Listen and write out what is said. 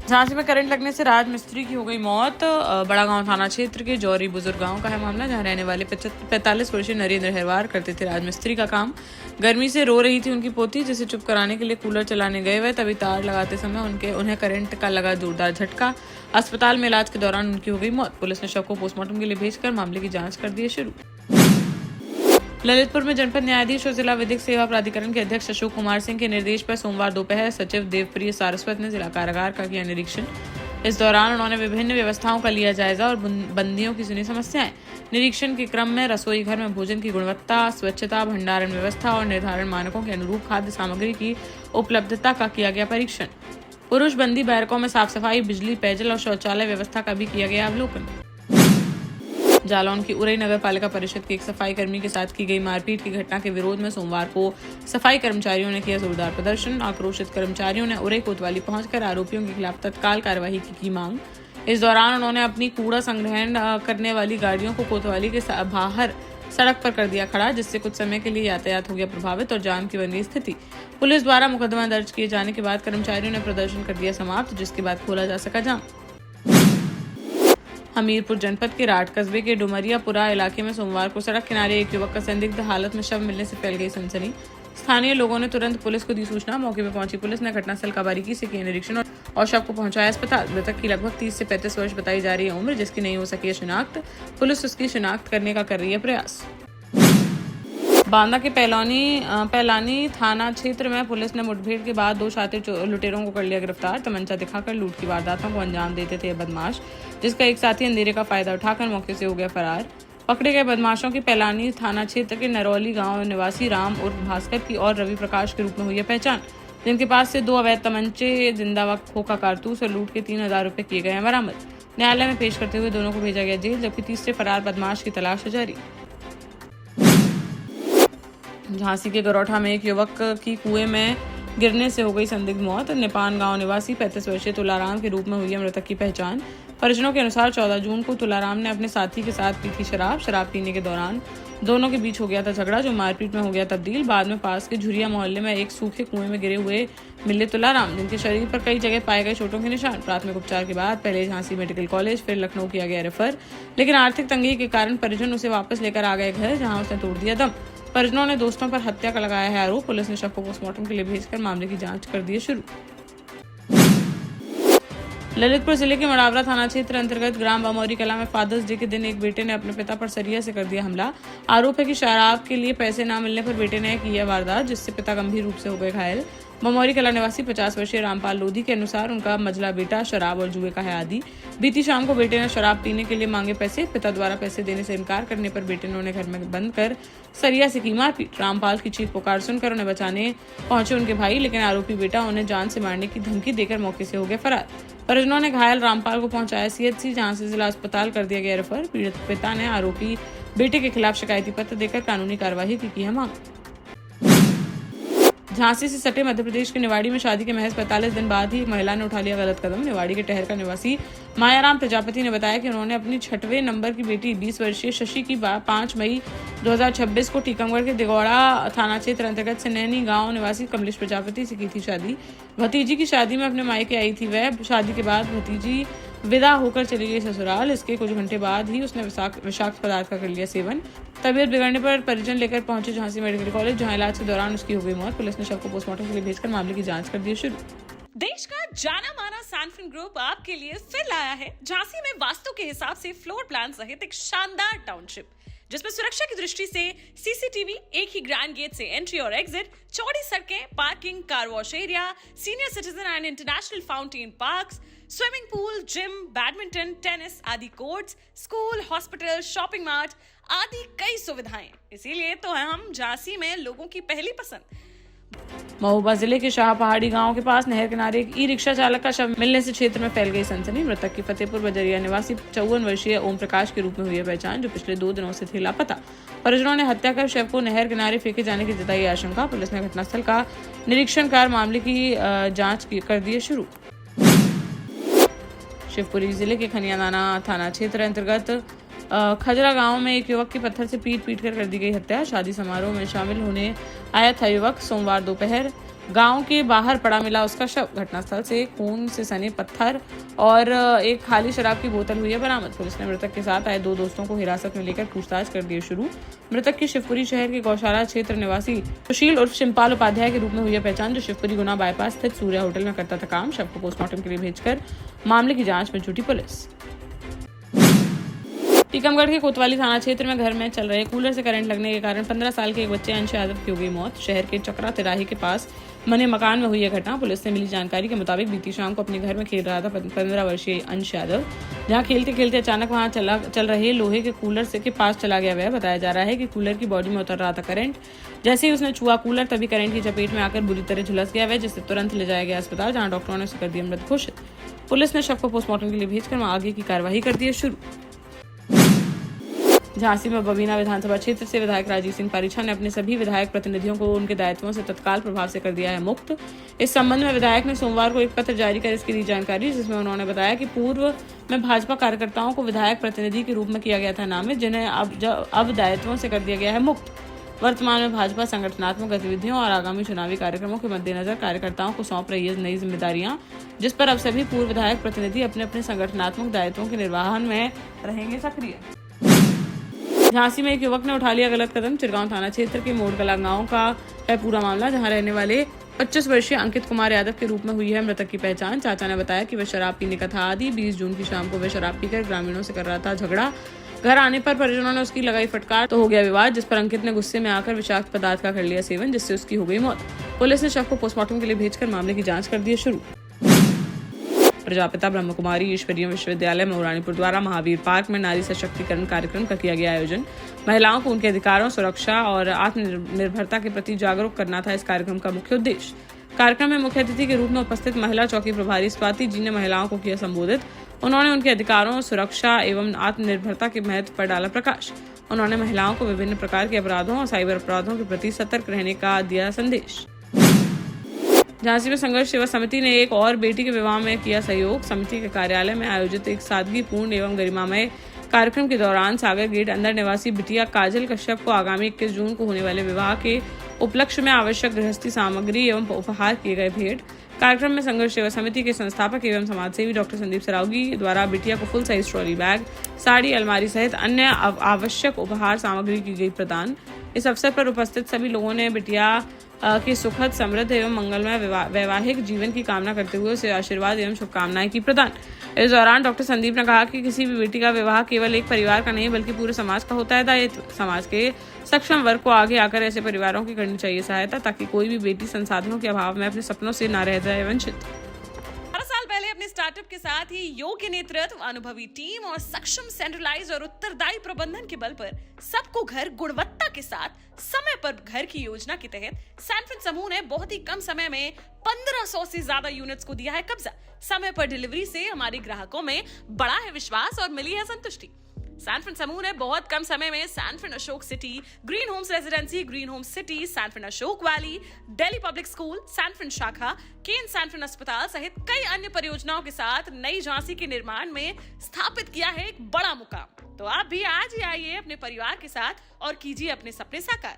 झांसी में करंट लगने से राजमिस्त्री की हो गई मौत। बड़ा गांव थाना क्षेत्र के जौहरी बुजुर्ग गांव का है मामला, जहां रहने वाले 45 वर्षीय नरेंद्र हेरवार करते थे राजमिस्त्री का काम। गर्मी से रो रही थी उनकी पोती, जिसे चुप कराने के लिए कूलर चलाने गए हुए तभी तार लगाते समय उन्हें करंट का लगा जोरदार झटका। अस्पताल में इलाज के दौरान उनकी हो गई मौत। पुलिस ने शव को पोस्टमार्टम के लिए भेजकर मामले की जाँच कर दी है शुरू। ललितपुर में जनपद न्यायाधीश और जिला विधिक सेवा प्राधिकरण के अध्यक्ष अशोक कुमार सिंह के निर्देश पर सोमवार दोपहर सचिव देवप्रिय सारस्वत ने जिला कारागार का किया निरीक्षण। इस दौरान उन्होंने विभिन्न व्यवस्थाओं का लिया जायजा और बंदियों की सुनी समस्याएं। निरीक्षण के क्रम में रसोई घर में भोजन की गुणवत्ता, स्वच्छता, भंडारण व्यवस्था और निर्धारण मानकों के अनुरूप खाद्य सामग्री की उपलब्धता का किया गया परीक्षण। पुरुष बंदी बैरकों में साफ सफाई, बिजली, पेयजल और शौचालय व्यवस्था का भी किया गया अवलोकन। जालौन की उरई नगर पालिका परिषद के एक सफाई कर्मी के साथ की गई मारपीट की घटना के विरोध में सोमवार को सफाई कर्मचारियों ने किया जोरदार प्रदर्शन। आक्रोशित कर्मचारियों ने उरई कोतवाली पहुंचकर आरोपियों के खिलाफ तत्काल कार्यवाही की मांग। इस दौरान उन्होंने अपनी कूड़ा संग्रहण करने वाली गाड़ियों को कोतवाली के बाहर सड़क पर कर दिया खड़ा, जिससे कुछ समय के लिए यातायात हो गया प्रभावित और जाम की बन गई स्थिति। पुलिस द्वारा मुकदमा दर्ज किए जाने के बाद कर्मचारियों ने प्रदर्शन कर दिया समाप्त, जिसके बाद खोला जा सका जाम। हमीरपुर जनपद के राठ कस्बे के डुमरियापुरा इलाके में सोमवार को सड़क किनारे एक युवक का संदिग्ध हालत में शव मिलने से फैल गई सनसनी। स्थानीय लोगों ने तुरंत पुलिस को दी सूचना। मौके पर पहुंची पुलिस ने घटनास्थल का बारीकी से किया निरीक्षण और शव को पहुंचाया अस्पताल। मृतक की लगभग 30 से 35 वर्ष बताई जा रही है उम्र, जिसकी नहीं हो सकी है शिनाख्त। पुलिस उसकी शिनाख्त करने का कर रही है प्रयास। बांदा के पैलानी थाना क्षेत्र में पुलिस ने मुठभेड़ के बाद 2 शातिर लुटेरों को कर लिया गिरफ्तार। तमंचा दिखाकर लूट की वारदातों को अंजाम देते थे बदमाश, जिसका एक साथी अंधेरे का फायदा उठाकर मौके से हो गया फरार। पकड़े गए बदमाशों की पैलानी थाना क्षेत्र के नरौली गांव निवासी राम उर्फ भास्कर की और रवि प्रकाश के रूप में हुई है पहचान, जिनके पास से 2 अवैध तमंचे, जिंदा खोखा कारतूस और लूट के 3000 रुपए किए गए हैं बरामद। न्यायालय में पेश करते हुए दोनों को भेजा गया जेल, जबकि तीसरे फरार बदमाश की तलाश जारी। झांसी के गरौठा में एक युवक की कुएं में गिरने से हो गई संदिग्ध मौत। निपान गांव निवासी 35 वर्षीय तुलाराम के रूप में हुई है मृतक की पहचान। परिजनों के अनुसार 14 जून को तुलाराम ने अपने साथी के साथ पी थी शराब पीने के दौरान दोनों के बीच हो गया था झगड़ा, जो मारपीट में हो गया तब्दील। बाद में पास के झुरिया मोहल्ले में एक सूखे कुएं में गिरे हुए मिले तुलाराम, जिनके शरीर पर कई जगह पाए गए चोटों के निशान। प्राथमिक उपचार के बाद पहले झांसी मेडिकल कॉलेज फिर लखनऊ किया गया रेफर, लेकिन आर्थिक तंगी के कारण परिजन उसे वापस लेकर आ गए घर, जहाँ उसने तोड़ दिया दम। परिजनों ने दोस्तों पर हत्या का लगाया है आरोप। पुलिस ने शव को पोस्टमार्टम के लिए भेजकर मामले की जांच कर दी है शुरू। ललितपुर जिले के मड़ावरा थाना क्षेत्र अंतर्गत ग्राम बमौरी कला में फादर्स डे के दिन एक बेटे ने अपने पिता पर सरिया से कर दिया हमला। आरोप है कि शराब के लिए पैसे न मिलने पर बेटे ने की यह वारदात, जिससे पिता गंभीर रूप से हो गए घायल। बमौरी कला निवासी 50 वर्षीय रामपाल लोधी के अनुसार उनका मझला बेटा शराब और जुए का है आदी। बीती शाम को बेटे ने शराब पीने के लिए मांगे पैसे। पिता द्वारा पैसे देने से इनकार करने पर बेटे ने उन्हें घर में बंद कर सरिया से की मारपीट। रामपाल की चीख पुकार सुनकर उन्हें बचाने पहुंचे उनके भाई, लेकिन आरोपी बेटा उन्हें जान से मारने की धमकी देकर मौके से हो गया फरार। परिजनों ने घायल रामपाल को पहुंचाया सीएचसी, जहां से जिला अस्पताल कर दिया गया रेफर। पीड़ित पिता ने आरोपी बेटे के खिलाफ शिकायती पत्र देकर कानूनी कार्यवाही की है मांग। झांसी से सटे मध्य प्रदेश के निवाड़ी में शादी के महज 45 दिन बाद ही एक महिला ने उठा लिया गलत कदम। निवाड़ी के टहर का निवासी मायाराम प्रजापति ने बताया कि उन्होंने अपनी 6वें नंबर की बेटी 20 वर्षीय शशि की 5 मई 2026 को टीकमगढ़ के दिगौड़ा थाना क्षेत्र अंतर्गत सिनैनी गांव निवासी कमलेश प्रजापति से की थी शादी। भतीजी की शादी में अपने मायके आई थी वह। शादी के बाद भतीजी विदा होकर चली गई ससुराल। इसके कुछ घंटे बाद ही उसने विषाक्त पदार्थ का कर लिया सेवन। तबीयत बिगड़ने पर परिजन लेकर पहुंचे झांसी मेडिकल कॉलेज, जहां इलाज के दौरान उसकी हो गई मौत। पुलिस ने शव को पोस्टमार्टम के लिए भेजकर मामले की जांच कर दी शुरू। देश का जाना माना सैनफिन ग्रुप आपके लिए फिर लाया है झांसी में वास्तु के हिसाब से फ्लोर प्लान सहित एक शानदार टाउनशिप, जिसमें सुरक्षा की दृष्टि से सीसीटीवी, एक ही ग्रैंड गेट से एंट्री और एग्जिट, चौड़ी सड़कें, parking, car wash area, senior citizen and international fountain parks, swimming pool, gym, badminton, tennis आदि courts, school, hospital, shopping mart आदि कई सुविधाएं। इसीलिए तो हम झांसी में लोगों की पहली पसंद। महोबा जिले के शाह पहाड़ी गांव के पास नहर किनारे एक ई रिक्शा चालक का शव मिलने से क्षेत्र में फैल गई सनसनी। मृतक की फतेहपुर बजरिया निवासी 54 वर्षीय ओम प्रकाश के रूप में हुई है पहचान, जो पिछले 2 दिनों से थे लापता। परिजनों ने हत्या कर शव को नहर किनारे फेंके जाने की जताई आशंका। पुलिस ने घटनास्थल का निरीक्षण कर मामले की जाँच कर दी है शुरू। शिवपुरी जिले के खनियादाना थाना क्षेत्र अंतर्गत खजरा गांव में एक युवक की पत्थर से पीट कर दी गई हत्या। शादी समारोह में शामिल होने आया था युवक सोमवार दोपहर गांव के बाहर पड़ा मिला उसका शव। घटनास्थल से खून से सने पत्थर और एक खाली शराब की बोतल हुई है बरामद। पुलिस ने मृतक के साथ आए 2 दोस्तों को हिरासत में लेकर पूछताछ कर दी शुरू। मृतक की शिवपुरी शहर के गौशाला क्षेत्र निवासी सुशील उर्फ शिवपाल उपाध्याय के रूप में हुई है पहचान, जो शिवपुरी गुना बाईपास स्थित सूर्या होटल में करता था काम। शव को पोस्टमार्टम के लिए भेजकर मामले की जाँच में जुटी पुलिस। टीकमगढ़ के कोतवाली थाना क्षेत्र में घर में चल रहे कूलर से करंट लगने के कारण 15 साल के एक बच्चे अंश यादव की हो गई मौत। शहर के चक्रा तिराही के पास बने मकान में हुई यह घटना। पुलिस से मिली जानकारी के मुताबिक बीती शाम को अपने घर में खेल रहा था 15 वर्षीय अंश यादव, जहां खेलते खेलते अचानक वहां चल रहे लोहे के कूलर से के पास चला गया। वह बताया जा रहा है कि कूलर की बॉडी में उतर रहा था करंट। जैसे ही उसने छुआ कूलर, तभी करंट की चपेट में आकर बुरी तरह झुलस गया वह, जिसे तुरंत ले जाया गया अस्पताल, जहाँ डॉक्टरों ने उसे कर दिया मृत घोषित। पुलिस ने शव को पोस्टमार्टम के लिए भेजकर आगे की कार्यवाही कर दी है शुरू। झांसी में बबीना विधानसभा क्षेत्र से विधायक राजीव सिंह पारीछा ने अपने सभी विधायक प्रतिनिधियों को उनके दायित्वों से तत्काल प्रभाव से कर दिया है मुक्त। इस संबंध में विधायक ने सोमवार को एक पत्र जारी कर इसकी दी जानकारी, जिसमें उन्होंने बताया कि पूर्व में भाजपा कार्यकर्ताओं को विधायक प्रतिनिधि के रूप में किया गया था नामित, जिन्हें अब दायित्वों से कर दिया गया है मुक्त। वर्तमान में भाजपा संगठनात्मक गतिविधियों और आगामी चुनावी कार्यक्रमों के मद्देनजर कार्यकर्ताओं को सौंप रही है नई जिम्मेदारियां, जिस पर अब सभी पूर्व विधायक प्रतिनिधि अपने अपने संगठनात्मक दायित्वों के निर्वहन में रहेंगे सक्रिय। झांसी में एक युवक ने उठा लिया गलत कदम। चिरगांव थाना क्षेत्र के मोड़कला गांव का है पूरा मामला, जहां रहने वाले 25 वर्षीय अंकित कुमार यादव के रूप में हुई है मृतक की पहचान। चाचा ने बताया कि वह शराब पीने का था आदी। 20 जून की शाम को वह शराब पीकर ग्रामीणों से कर रहा था झगड़ा। घर आने पर परिजनों ने उसकी लगाई फटकार तो हो गया विवाद, जिस पर अंकित ने गुस्से में आकर विषाक्त पदार्थ का कर लिया सेवन, जिससे उसकी हो गई मौत। पुलिस ने शव को पोस्टमार्टम के लिए भेजकर मामले की जाँच कर दी है शुरू। प्रजापिता ब्रह्म कुमारी ईश्वरीय विश्वविद्यालय मऊरानीपुर द्वारा महावीर पार्क में नारी सशक्तिकरण कार्यक्रम का किया गया आयोजन। महिलाओं को उनके अधिकारों, सुरक्षा और आत्मनिर्भरता के प्रति जागरूक करना था इस कार्यक्रम का मुख्य उद्देश्य। कार्यक्रम में मुख्य अतिथि के रूप में उपस्थित महिला चौकी प्रभारी स्वाति जी ने महिलाओं को किया संबोधित। उन्होंने उनके अधिकारों, सुरक्षा एवं आत्मनिर्भरता के महत्व पर डाला प्रकाश। उन्होंने महिलाओं को विभिन्न प्रकार के अपराधों और साइबर अपराधों के प्रति सतर्क रहने का दिया संदेश। झांसी में संघर्ष सेवा समिति ने एक और बेटी के विवाह में किया सहयोग। समिति के कार्यालय में आयोजित एक सादगीपूर्ण एवं गरिमामय कार्यक्रम के दौरान सागर गेट अंदर निवासी बिटिया काजल कश्यप को आगामी 21 जून को होने वाले विवाह के उपलक्ष्य में आवश्यक गृहस्थी सामग्री एवं उपहार किए गए भेंट। कार्यक्रम में संघर्ष सेवा समिति के संस्थापक एवं समाजसेवी डॉक्टर संदीप सरावगी द्वारा बिटिया को full size trolley bag, sari, अलमारी सहित अन्य आवश्यक उपहार सामग्री की गई प्रदान। इस अवसर पर उपस्थित सभी लोगों ने बिटिया की सुखद, समृद्ध एवं मंगलमय वैवाहिक जीवन की कामना करते हुए उसे आशीर्वाद एवं शुभकामनाएं की प्रदान। इस दौरान डॉक्टर संदीप ने कहा कि किसी भी बेटी का विवाह केवल एक परिवार का नहीं बल्कि पूरे समाज का होता है दायित्व। समाज के सक्षम वर्ग को आगे आकर ऐसे परिवारों की करनी चाहिए सहायता, ताकि कोई भी बेटी संसाधनों के अभाव में अपने सपनों से न रह जाए वंचित। पहले अपने स्टार्टअप के साथ ही योग्य नेतृत्व, अनुभवी टीम और सक्षम सेंट्रलाइज और उत्तरदायी प्रबंधन के बल पर सबको घर गुणवत्ता के साथ समय पर घर की योजना के तहत सैनफिन समूह ने बहुत ही कम समय में 1500 से ज्यादा यूनिट्स को दिया है कब्जा। समय पर डिलीवरी से हमारे ग्राहकों में बढ़ा है विश्वास और मिली है संतुष्टि। सैनफिन समूह ने बहुत कम समय में Sanfin Ashok city, green homes residency, green homes city, Sanfin Ashok valley, Delhi public school, Sanfin शाखा, केन सैनफिन अस्पताल सहित कई अन्य परियोजनाओं के साथ नई झांसी के निर्माण में स्थापित किया है एक बड़ा मुकाम। तो आप भी आज ही आइए अपने परिवार के साथ और कीजिए अपने सपने साकार।